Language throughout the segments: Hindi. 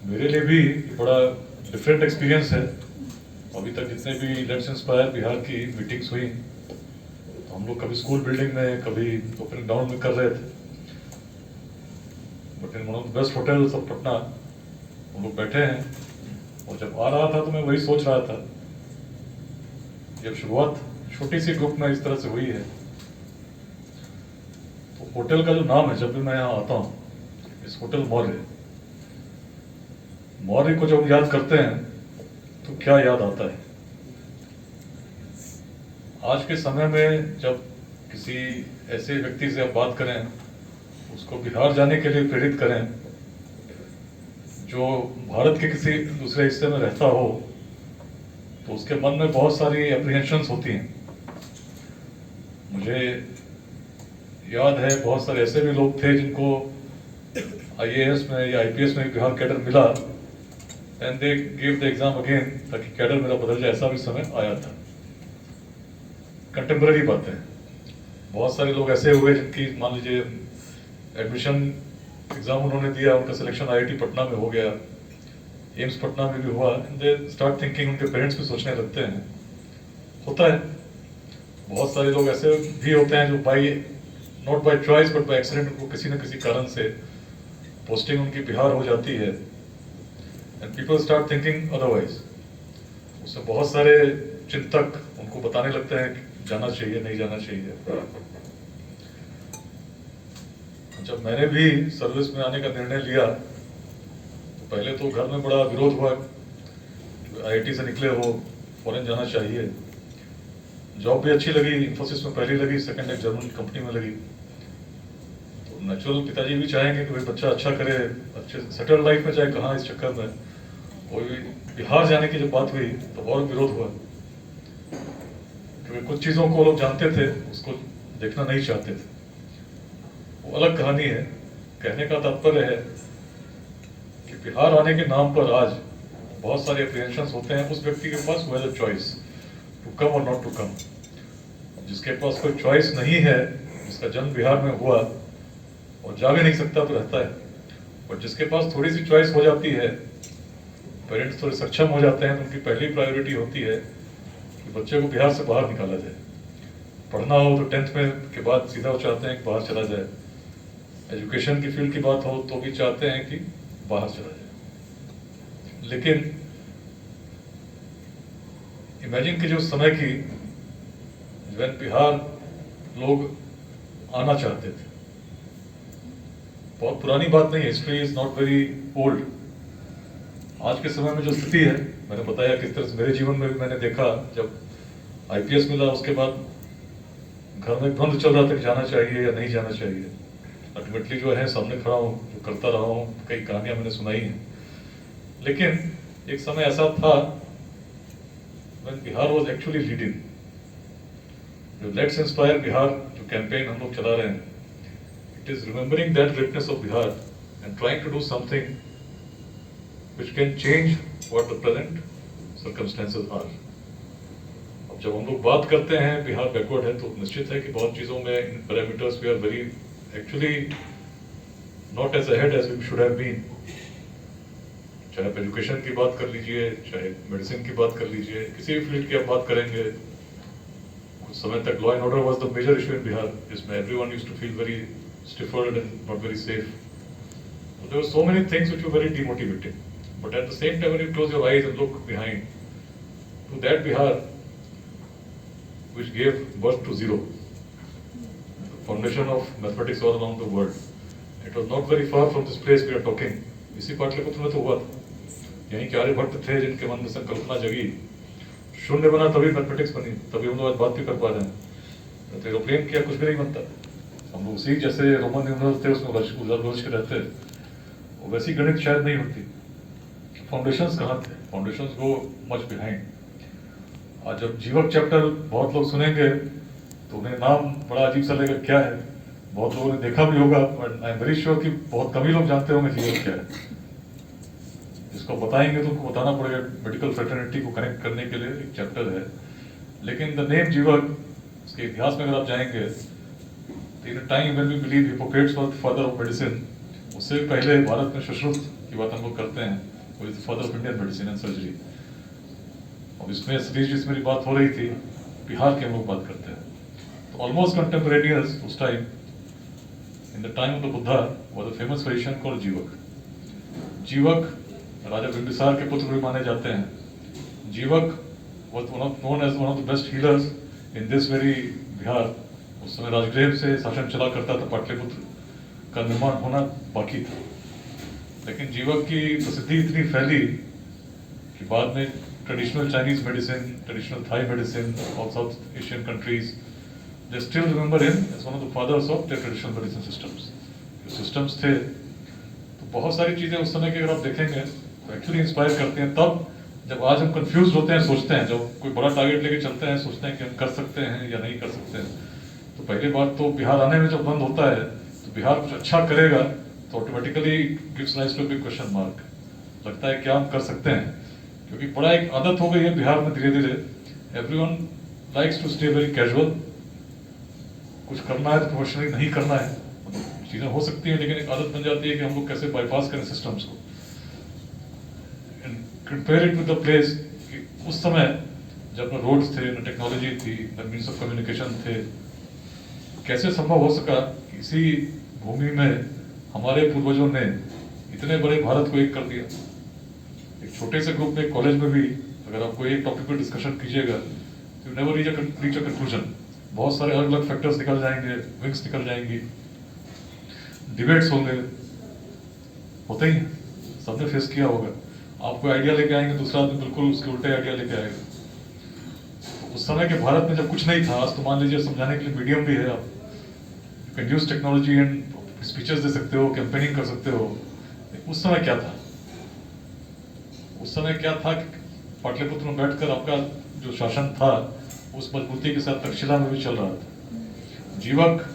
मेरे लिए भी बड़ा डिफरेंट एक्सपीरियंस है। अभी तक जितने भी लेट्स इंस्पायर बिहार की मीटिंग्स हुई, तो हम लोग कभी स्कूल बिल्डिंग में, कभी ओपनिंग ग्राउंड में कर रहे थे। But in one of the best hotels of Patna हम लोग बैठे हैं, और जब आ रहा था तो मैं वही सोच रहा था, जब शुरुआत छोटी सी ग्रुप में इस तरह से हुई है, तो होटल का जो नाम है, जब भी मैं यहाँ आता हूँ, इस होटल मौर्य, मौर्य को जब याद करते हैं तो क्या याद आता है? आज के समय में जब किसी ऐसे व्यक्ति से आप बात करें, उसको बिहार जाने के लिए प्रेरित करें, जो भारत के किसी दूसरे हिस्से में रहता हो, तो उसके मन में बहुत सारी एप्रीहेंशंस होती हैं। मुझे याद है बहुत सारे ऐसे भी लोग थे जिनको आईएएस में या आईपीएस में बिहार कैडर मिला, and they give the exam again, ताकि कैडर मेरा बदल जाए। ऐसा भी समय आया था। कंटेम्प्रेरी बातें, बहुत सारे लोग ऐसे हुए जिनकी मान लीजिए एडमिशन एग्जाम उन्होंने दिया, उनका सिलेक्शन आईआईटी पटना में हो गया, एम्स पटना में भी हुआ, एंड दे स्टार्ट थिंकिंग, उनके पेरेंट्स भी सोचने लगते हैं। होता है। बहुत सारे लोग ऐसे भी होते हैं जो by not by choice but by accident, उनको किसी न किसी कारण से पोस्टिंग उनकी बिहार हो जाती है, and people start thinking otherwise. उससे बहुत सारे चिंतक उनको बताने लगते हैं कि जाना चाहिए, नहीं जाना चाहिए। जब मैंने भी सर्विस में आने का निर्णय लिया, तो पहले तो घर में बड़ा विरोध हुआ, आईआईटी से निकले हो, फॉरेन जाना चाहिए। जॉब भी अच्छी लगी, इंफोसिस में पहली लगी, सेकंड एक जर्मन कंपनी में लगी। तो नेचुरल पिताजी भी चाहेंगे कि भाई बच्चा अच्छा करे, अच्छे सेटल लाइफ में जाए, कहाँ इस चक्कर में। कोई बिहार जाने की जब बात हुई तो और विरोध हुआ, क्योंकि कुछ चीज़ों को लोग जानते थे, उसको देखना नहीं चाहते थे। वो अलग कहानी है। कहने का तात्पर्य है कि बिहार आने के नाम पर आज बहुत सारे अप्रीहेंशंस होते हैं उस व्यक्ति के पास, वो है चॉइस टू कम और नॉट टू कम। जिसके पास कोई चॉइस नहीं है, जिसका जन्म बिहार में हुआ और जा भी नहीं सकता तो रहता है, और जिसके पास थोड़ी सी चॉइस हो जाती है, पेरेंट्स थोड़े सक्षम हो जाते हैं, तो उनकी पहली प्रायोरिटी होती है कि बच्चे को बिहार से बाहर निकाला जाए। पढ़ना हो तो 10th में के बाद सीधा वो चाहते हैं कि बाहर चला जाए। एजुकेशन की फील्ड की बात हो तो भी चाहते हैं कि बाहर चला जाए। लेकिन इमेजिन कीजिए उस समय की, जब बिहार लोग आना चाहते थे। बहुत पुरानी बात नहीं है, history is not very old. आज के समय में जो स्थिति है, मैंने बताया किस तरह से मेरे जीवन में भी मैंने देखा, जब आईपीएस मिला उसके बाद घर में द्वंद्व चल रहा था कि जाना चाहिए या नहीं जाना चाहिए। अल्टीमेटली जो है सामने खड़ा हूँ, जो करता रहा हूँ, कई कहानियां मैंने सुनाई हैं। लेकिन एक समय ऐसा था when Bihar was actually leading, जो लेट्स इंस्पायर बिहार जो कैंपेन हम लोग चला रहे हैं, it is remembering that greatness of Bihar and trying to do something which can change what the present circumstances are. अब जब हम लोग बात करते हैं बिहार बैकवर्ड है, तो निश्चित है कि बहुत चीज़ों में in parameters we are very actually not as ahead as we should have been. चाहे आप एजुकेशन की बात कर लीजिए, चाहे मेडिसिन की बात कर लीजिए, किसी भी फील्ड की आप बात करेंगे। कुछ समय तक law and order was the major issue in Bihar, जिसमें everyone used to feel very stifled and not very safe. There were so many things which were very demotivating, but at the same time when you close your eyes and look behind to that Bihar which gave birth to zero, the foundation of mathematics all around the world. It was not very far from this place we are talking. इसी पाटलिपुत्र में तो हुआ था। यहीं के आर्यभट्ट थे जिनके मन में संकल्पना जगी, शून्य बना तभी मैथमेटिक्स बनी, तभी हम लोग आज बात भी कर पा रहे हैं। तो एरोप्लेन किया कुछ भी नहीं बनता, हम लोग उसी जैसे रोमन न्यूमरल्स थे उसमें उलझ के रहते, वैसी गणित शायद नहीं होती। फाउंडेशंस कहाँ थे? Foundations go much behind. आज जब जीवक चैप्टर बहुत लोग सुनेंगे तो उन्हें नाम बड़ा अजीब सा लगेगा, क्या है? बहुत लोगों ने देखा भी होगा, but I am very sure कि बहुत कम ही लोग जानते होंगे जीवक क्या है। जिसको बताएंगे तो उनको बताना पड़ेगा, मेडिकल फ्रेटर्निटी को कनेक्ट करने के लिए एक चैप्टर है। लेकिन द नेम जीवक, उसके इतिहास में अगर आप जाएंगे तो in time when we believe Hippocrates was the father of medicine, उससे पहले भारत में सुश्रुत की बात हम लोग करते हैं। who is the father of Indian medicine and surgery. अब इसमें सीरीज मेरी बात हो रही थी, बिहार के हम लोग बात करते हैं, तो ऑलमोस्ट कंटेम्पोरेनियस उस time, in the time of the Buddha, was a famous physician called जीवक. जीवक राजा बिंबिसार के पुत्र भी माने जाते हैं. जीवक was known as one of the best healers in this very Bihar. उस समय राजगृह से शासन चला करता था, पाटलिपुत्र का निर्माण होना बाकी था, लेकिन जीवक की प्रसिद्धि इतनी फैली कि बाद में traditional Chinese medicine, traditional Thai medicine of south Asian countries, they still remember him as one of the fathers of the traditional medicine systems. जो सिस्टम्स थे, तो बहुत सारी चीजें उस समय की अगर आप देखेंगे तो एक्चुअली इंस्पायर करते हैं. तब जब आज हम कंफ्यूज होते हैं, सोचते हैं, जब कोई बड़ा टारगेट लेके चलते हैं, सोचते हैं कि हम कर सकते हैं या नहीं कर सकते हैं, तो पहली बात तो बिहार आने में जब बंद होता है, तो बिहार कुछ अच्छा करेगा तो automatically gives rise to big question mark. लगता है क्या हम कर सकते हैं, क्योंकि बड़ा एक आदत हो गई है बिहार में धीरे धीरे. Everyone likes to stay very casual. कुछ करना है तो प्रोफेशनली नहीं करना है. चीजें हो सकती हैं, लेकिन एक आदत बन जाती है कि हम लोग कैसे बाईपास करें सिस्टम्स को. Compare it with the place, उस समय जब न रोड्स थे, न टेक्नोलॉजी थी, न मीन्स ऑफ कम्युनिकेशन थे, कैसे संभव हो सका कि इसी भूमि में हमारे पूर्वजों ने इतने बड़े भारत को एक कर दिया. एक छोटे से ग्रुप में, कॉलेज में भी अगर आपको एक टॉपिक पर डिस्कशन कीजिएगा तो you never reach a conclusion. बहुत सारे अलग अलग फैक्टर्स निकल जाएंगे, विंग्स निकल जाएंगी, डिबेट्स होंगे, होते ही सबने फेस किया होगा. आपको आइडिया लेके आएंगे, दूसरा आदमी बिल्कुल उसके उल्टे आइडिया लेके आएगा. तो उस समय के भारत में जब कुछ नहीं था, आज तो मान लीजिए समझाने के लिए मीडियम भी है, आप can use technology and speeches दे सकते हो, कैंपेनिंग कर सकते हो. उस समय क्या था? उस समय क्या था कि पाटलिपुत्र में बैठकर आपका जो शासन था, उस मजबूती के साथ तक्षशिला में भी चल रहा था. जीवक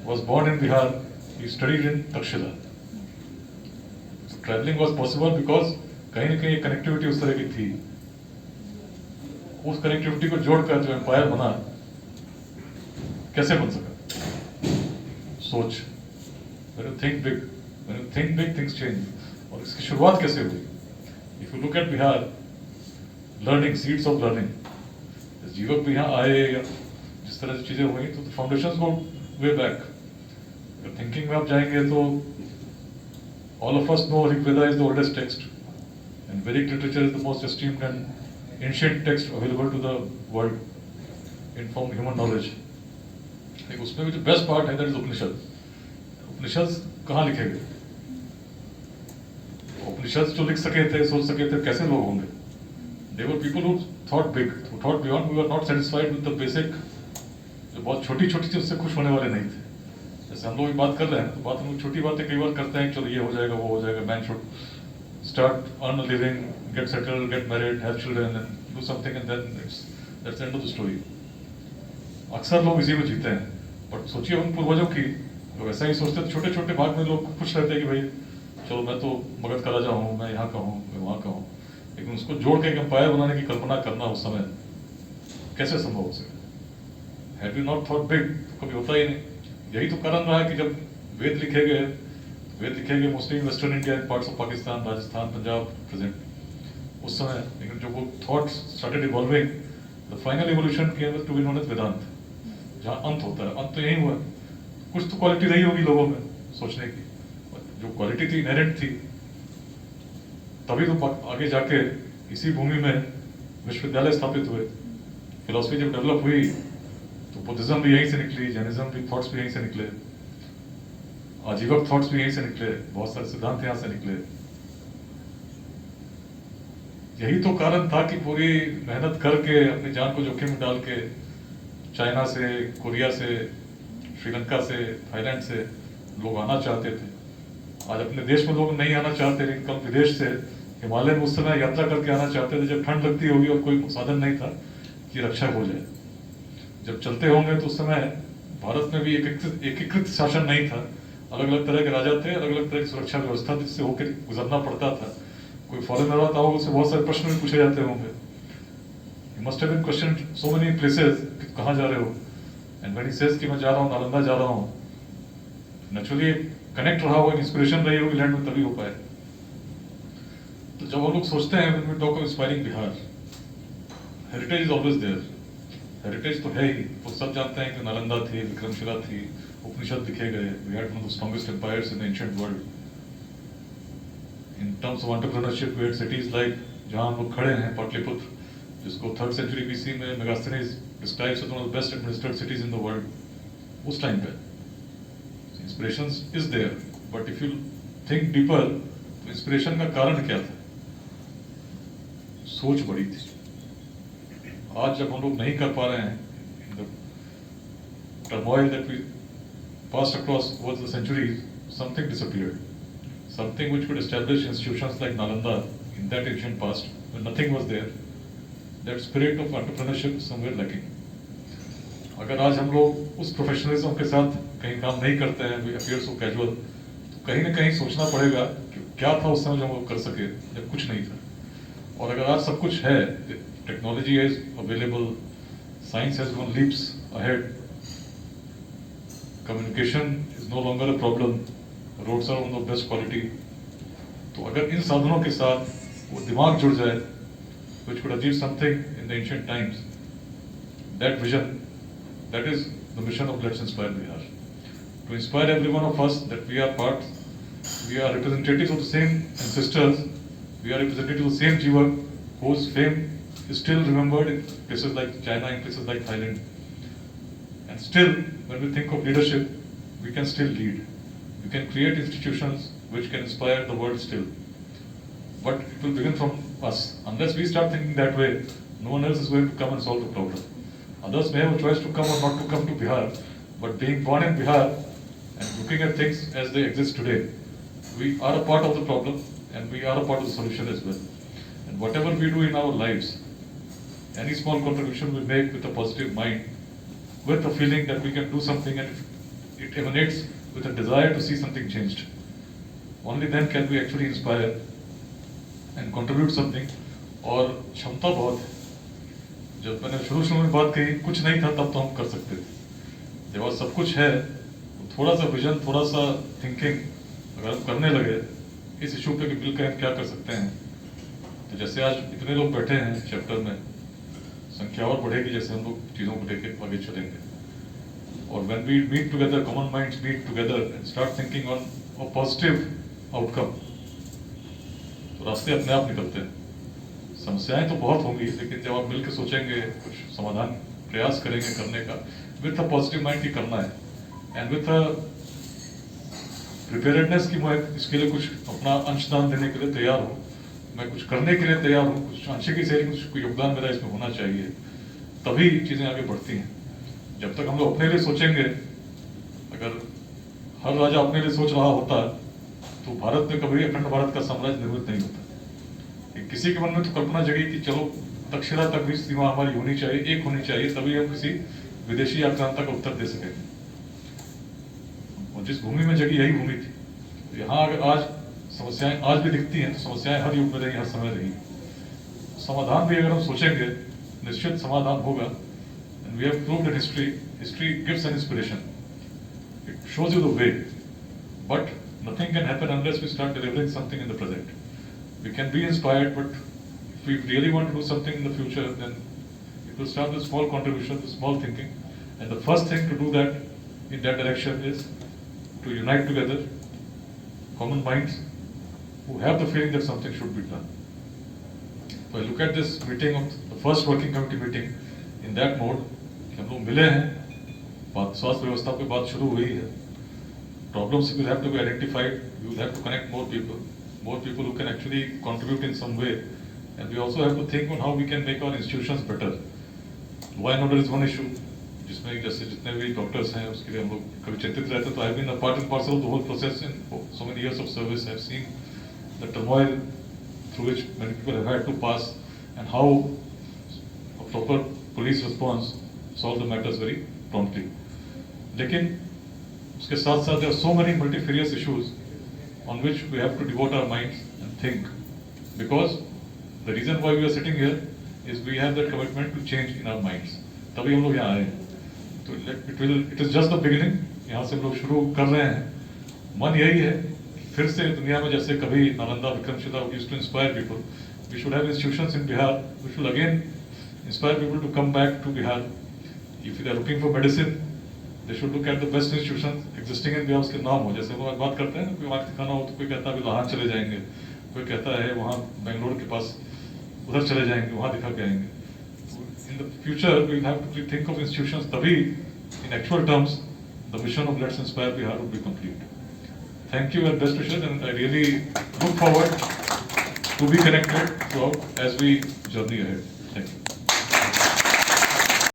was born in Bihar, he studied in Takshila. So traveling was possible because कहीं ना कहीं कनेक्टिविटी उस तरह की थी. उस कनेक्टिविटी को जोड़कर जो एम्पायर बना, कैसे बन सका? सोच. When you think big, things change. और इसकी शुरुआत कैसे हुई? If you look at Bihar, learning, seeds of learning. जीवक भी यहाँ आए या जिस तरह से चीजें हुई, तो फाउंडेशंस को वे बैक. थिंकिंग में आप जाएंगे तो all of us know Rig Veda is the oldest text and Vedic literature is the most esteemed and ancient text available to the world in form of human knowledge. लेकिन उसमें भी जो बेस्ट पार्ट है, that is उपनिषद. उपनिषद कहाँ लिखे गए? उपनिषद जो लिख सके थे, सोच सके थे, कैसे लोग होंगे? They were people who thought big, who thought beyond. We were not satisfied with the basic, जो बहुत छोटी छोटी चीज उससे खुश होने वाले नहीं थे. जैसे हम लोग बात कर रहे हैं, तो बात हम लोग छोटी बातें कई बार करते हैं, चलो ये हो जाएगा, वो हो जाएगा, man should start earn a living, get settled, get married, have children and do something and then that's end of the story. अक्सर लोग इसी में जीते हैं. बट सोचिए उन पूर्वजों की, लोग ऐसा ही सोचते थे. छोटे छोटे भाग में लोग खुश रहते हैं कि भाई चलो मैं तो मगध का राजा हूँ, मैं यहाँ का हूँ, मैं वहाँ का हूँ. लेकिन उसको जोड़ के एक एम्पायर बनाने की कल्पना करना उस समय कैसे संभव हो सके? Had we not thought big, तो कभी होता ही नहीं. यही तो कारण रहा है कि जब वेद लिखे गए mostly in western India, parts of Pakistan, Rajasthan, Punjab present उस समय. लेकिन जो वो thoughts started evolving, the final evolution came to be known as Vedanta, जहाँ अंत होता है. अंत तो यही हुआ. कुछ तो क्वालिटी रही होगी लोगों में सोचने की, जो क्वालिटी थी, इनहेरेंट थी, तभी तो आगे जाके इसी भूमि में विश्वविद्यालय स्थापित हुए. फिलोसफी जब डेवलप हुई तो बुद्धिज्म भी यहीं से निकली, जैनिज्म भी थॉट्स भी यहीं से निकले, आजीवक थॉट्स भी यहीं से निकले, बहुत सारे सिद्धांत यहाँ से निकले. यही तो कारण था कि पूरी मेहनत करके, अपनी जान को जोखिम में डाल के, चाइना से, कोरिया से, श्रीलंका से, थाईलैंड से लोग आना चाहते थे. आज अपने देश में लोग नहीं आना चाहते, लेकिन कल विदेश से, हिमालय में उस समय यात्रा करके आना चाहते थे, जब ठंड लगती होगी और कोई साधन नहीं था कि रक्षा हो जाए. जब चलते होंगे तो उस समय भारत में भी एकीकृत शासन नहीं था. अलग अलग तरह के राजा थे, अलग अलग तरह की सुरक्षा व्यवस्था जिससे होकर गुजरना पड़ता था. कोई फॉरेनर आता होगा, उससे बहुत सारे प्रश्न भी पूछे जाते होंगे. He must have been questioned so many places कि कहाँ जा रहे हो, and when he says कि मैं जा रहा हूँ, नालंदा जा रहा हूँ, नेचुरली कनेक्ट रहा होगा, इंस्पिरेशन रही होगी लैंड में, तभी हो पाए. तो जब हम लोग सोचते हैं when we talk of inspiring Bihar, heritage is always there. Heritage तो है ही, वो सब जानते हैं कि नालंदा थी, विक्रमशिला थी, उपनिषद लिखे गए, we had one of the strongest empires in the ancient world. In terms of entrepreneurship we had cities like, जहां हम लोग खड़े हैं, पाटलिपुत्र, जिसको 3rd सेंचुरी बीसी में Megasthenes describes as one of the best administered cities in the world. उस टाइम पे inspirations is there, but if you think deeper, तो इंस्पिरेशन का कारण क्या था? सोच बड़ी थी। आज जब हम लोग नहीं कर पा रहे हैं, the turmoil that we passed across over the centuries, something disappeared. Something which could establish institutions like Nalanda in that ancient past, when nothing was there, that spirit of entrepreneurship is somewhere lacking. अगर आज हम लोग उस प्रोफेशनलिज्म के साथ कहीं काम नहीं करते हैं, we appear so casual, तो कहीं ना कहीं सोचना पड़ेगा कि क्या था उस समय जो हम लोग कर सके जब कुछ नहीं था। और अगर आज सब कुछ है, technology is available, science has gone leaps ahead, communication is no longer a problem, roads are on the best quality, तो अगर इन साधनों के साथ वो दिमाग जुड़ जाए, which could achieve something in the ancient times, that vision, that is the mission of Let's Inspire Bihar. To inspire every one of us that we are part, we are representatives of the same ancestors, we are representatives of the same Jiva, whose fame is still remembered in places like China, in places like Thailand. And still, when we think of leadership, we can still lead. We can create institutions which can inspire the world still. But it will begin from us. Unless we start thinking that way, no one else is going to come and solve the problem. Others may have a choice to come or not to come to Bihar, but being born in Bihar and looking at things as they exist today, we are a part of the problem and we are a part of the solution as well. And whatever we do in our lives, any small contribution we make with a positive mind, with a feeling that we can do something, and it emanates with a desire to see something changed. Only then can we actually inspire and contribute something. और क्षमता बहुत है। जब मैंने शुरू में बात कही कुछ नहीं था तब तो हम कर सकते थे। जब आज सब कुछ है, तो थोड़ा सा विजन, थोड़ा सा थिंकिंग अगर हम करने लगे इस इशू पे कि मिलकर हम क्या कर सकते हैं, तो जैसे आज इतने लोग बैठे हैं चैप्टर में, संख्या और बढ़ेगी जैसे हम लोग चीज़ों को लेकर आगे चलेंगे। और when we meet together, common minds meet together and start thinking on a positive outcome, तो रास्ते अपने आप निकलते हैं। समस्याएं तो बहुत होंगी, लेकिन जब आप मिलकर सोचेंगे, कुछ समाधान प्रयास करेंगे करने का, विथ अ पॉजिटिव माइंड की करना है, एंड विथ अ प्रिपेयर्डनेस की मैं इसके लिए कुछ अपना अंशदान देने के लिए तैयार हूँ, मैं कुछ करने के लिए तैयार हूँ, कुछ आंशिक से कुछ योगदान मेरा इसमें होना चाहिए, तभी चीज़ें आगे बढ़ती हैं। जब तक हम लोग अपने लिए सोचेंगे, अगर हर राजा अपने लिए सोच रहा होता तो भारत में कभी अखंड भारत का साम्राज्य निर्मित नहीं होता। किसी के मन में तो कल्पना जगी कि चलो तक्षशिला तक भी सीमा हमारी होनी चाहिए, एक होनी चाहिए, तभी हम किसी विदेशी आक्रांता का उत्तर दे सकेंगे। और जिस भूमि में जगी यही भूमि थी। तो यहाँ अगर आज समस्याएं आज भी दिखती हैं, तो समस्याएं हर युग में रही, हर समय रही। समाधान भी अगर हम सोचेंगे, निश्चित समाधान होगा। And we have proved in history gives an inspiration. It shows you the way. But nothing can happen unless we start delivering something in the present. We can be inspired, but if we really want to do something in the future, then it will start with small contribution, with small thinking. And the first thing to do that in that direction is to unite together common minds who have the feeling that something should be done. So I look at this meeting of the first working committee meeting in that mode. हम लोग मिले हैं, बात स्वास्थ्य व्यवस्था पे बात शुरू हुई है. Problems will have to be identified. You will have to connect more people who can actually contribute in some way, and we also have to think on how we can make our institutions better. Law and order is one issue, जिसमें जैसे जितने भी डॉक्टर्स हैं उसके लिए हम लोग कभी चिंतित रहते हैं. तो I have been a part and parcel of the whole process in so many years of service. I have seen the turmoil through which many people have had to pass, and how a proper police response solve the matters very promptly. लेकिन उसके साथ साथ there are so many multifarious issues on which we have to devote our minds and think, because the reason why we are sitting here is we have that commitment to change in our minds. तभी हम लोग यहाँ आए हैं. तो it is just the beginning. यहाँ से हम लोग शुरू कर रहे हैं. मन यही है फिर से दुनिया में जैसे कभी Nalanda Vikramshila used to inspire people, we should have institutions in Bihar which will again inspire people to come back to Bihar. If they are looking for medicine, they should look at the best institutions existing in Bihar. उसके नाम हो, जैसे हम लोग बात करते हैं ना, कोई वहाँ दिखाना हो तो कोई कहता है अभी लाहौर चले जाएंगे, कोई कहता है वहाँ बेंगलोर के पास उधर चले जाएंगे, वहाँ दिखा के आएंगे. In the future, we'll have to think of institutions. तभी, in actual terms, the mission of Let's Inspire Bihar will be complete. Thank you and best wishes, and I really look forward to be connected throughout as we journey ahead.